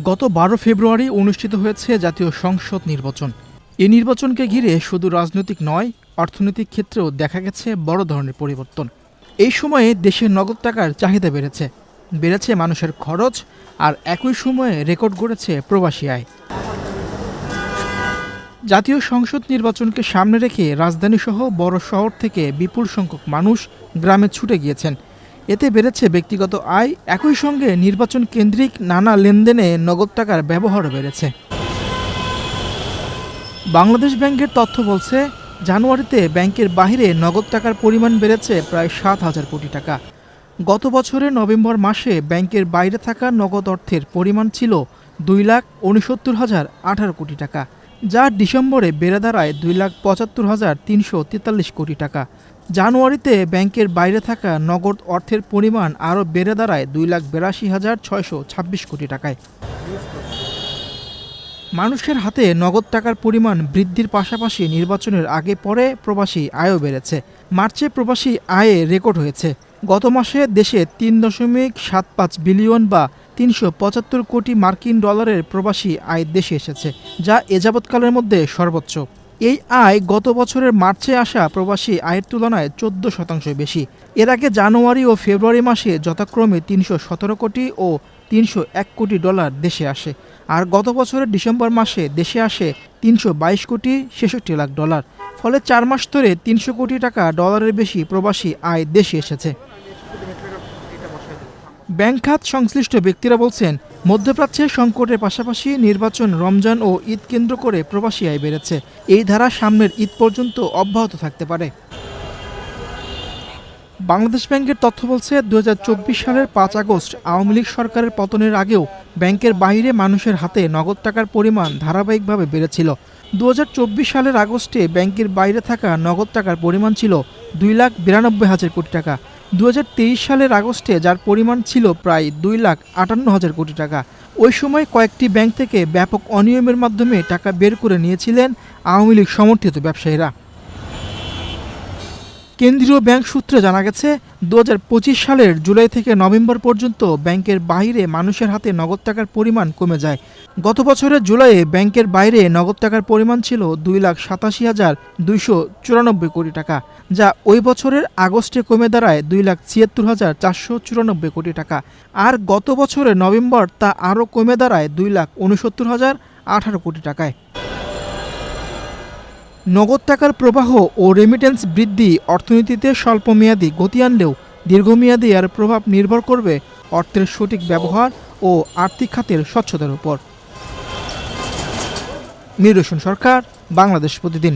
গত ১২ ফেব্রুয়ারি অনুষ্ঠিত হয়েছে জাতীয় সংসদ নির্বাচন। এই নির্বাচনকে ঘিরে শুধু রাজনৈতিক নয়, অর্থনৈতিক ক্ষেত্রেও দেখা গেছে বড় ধরনের পরিবর্তন। এই সময়ে দেশের নগদ টাকার চাহিদা বেড়েছে মানুষের খরচ, আর একই সময়ে রেকর্ড গড়েছে প্রবাসী আয়। জাতীয় সংসদ নির্বাচনকে সামনে রেখে রাজধানীসহ বড় শহর থেকে বিপুল সংখ্যক মানুষ গ্রামে ছুটে গিয়েছেন। এতে বেড়েছে ব্যক্তিগত আয়, একই সঙ্গে নির্বাচন কেন্দ্রিক নানা লেনদেনে নগদ টাকার ব্যবহারও বেড়েছে। বাংলাদেশ ব্যাংকের তথ্য বলছে, জানুয়ারিতে ব্যাংকের বাইরে নগদ টাকার পরিমাণ বেড়েছে প্রায় ৭,০০০ কোটি টাকা। গত বছরের নভেম্বর মাসে ব্যাংকের বাইরে থাকা নগদ অর্থের পরিমাণ ছিল ২,৬৯,০১৮ কোটি টাকা, যা ডিসেম্বরে বেড়ে দাঁড়ায় ২,৭৫,৩৪৩ কোটি টাকা। জানুয়ারিতে ব্যাংকের বাইরে থাকা নগদ অর্থের পরিমাণ আরও বেড়ে দাঁড়ায় ২,৮২,৬২৬ কোটি টাকায়। মানুষের হাতে নগদ টাকার পরিমাণ বৃদ্ধির পাশাপাশি নির্বাচনের আগে পরে প্রবাসী আয়ও বেড়েছে। মার্চে প্রবাসী আয়ে রেকর্ড হয়েছে। গত মাসে দেশে ৩.৭৫ বিলিয়ন বা ৩৭৫ কোটি মার্কিন ডলারের প্রবাসী আয় দেশে এসেছে, যা এ যাবৎকালের মধ্যে সর্বোচ্চ। এই আয় গত বছরের মার্চে আসা প্রবাসী আয়ের তুলনায় ১৪% বেশি। এর আগে জানুয়ারি ও ফেব্রুয়ারি মাসে যথাক্রমে ৩১৭ কোটি ও ৩০১ কোটি ডলার দেশে আসে, আর গত বছরের ডিসেম্বর মাসে দেশে আসে ৩২২ কোটি ৬৬ লাখ ডলার। ফলে ৪ মাস ধরে ৩০০ কোটি টাকা ডলারের বেশি প্রবাসী আয় দেশে এসেছে। ব্যাংক খাত সংশ্লিষ্ট ব্যক্তিরা বলছেন, মধ্যপ্রাচ্যের সংকটের পাশাপাশি নির্বাচন, রমজান ও ঈদ কেন্দ্র করে প্রবাসী আয় বেড়েছে। এই ধারা সামনের ঈদ পর্যন্ত অব্যাহত থাকতে পারে। বাংলাদেশ ব্যাংকের তথ্য বলছে, ২০২৪ সালের ৫ আগস্ট আওয়ামী লীগ সরকারের পতনের আগেও ব্যাংকের বাইরে মানুষের হাতে নগদ টাকার পরিমাণ ধারাবাহিকভাবে বেড়েছিল। ২০২৪ সালের আগস্টে ব্যাংকের বাইরে থাকা নগদ টাকার পরিমাণ ছিল ২,৯২,০০০ কোটি টাকা। ২০২৩ সালের আগস্টে যার পরিমাণ ছিল প্রায় ২,৫৮,০০০ কোটি টাকা। ওই সময় কয়েকটি ব্যাংক থেকে ব্যাপক অনিয়মের মাধ্যমে টাকা বের করে নিয়েছিলেন আওয়ামী লীগ সমর্থিত ব্যবসায়ীরা। কেন্দ্রীয় ব্যাংক সূত্রে জানা গেছে, ২০২৫ সালের জুলাই থেকে নভেম্বর পর্যন্ত ব্যাংকের বাইরে মানুষের হাতে নগদ টাকার পরিমাণ কমে যায়। গত বছরের জুলাইয়ে ব্যাংকের বাইরে নগদ টাকার পরিমাণ ছিল ২,৮৭,২৯৪ কোটি টাকা, যা ওই বছরের আগস্টে কমে দাঁড়ায় ২,৭৬,৪৯৪ কোটি টাকা। আর গত বছরের নভেম্বর তা আরও কমে দাঁড়ায় ২,৬৯,০১৮ কোটি টাকায়। নগদ টাকার প্রবাহ ও রেমিটেন্স বৃদ্ধি অর্থনীতিতে স্বল্পমেয়াদী গতি আনলেও দীর্ঘমেয়াদী এর প্রভাব নির্ভর করবে অর্থের সঠিক ব্যবহার ও আর্থিক খাতের স্বচ্ছতার উপর। মিরুশন সরকার, বাংলাদেশ প্রতিদিন।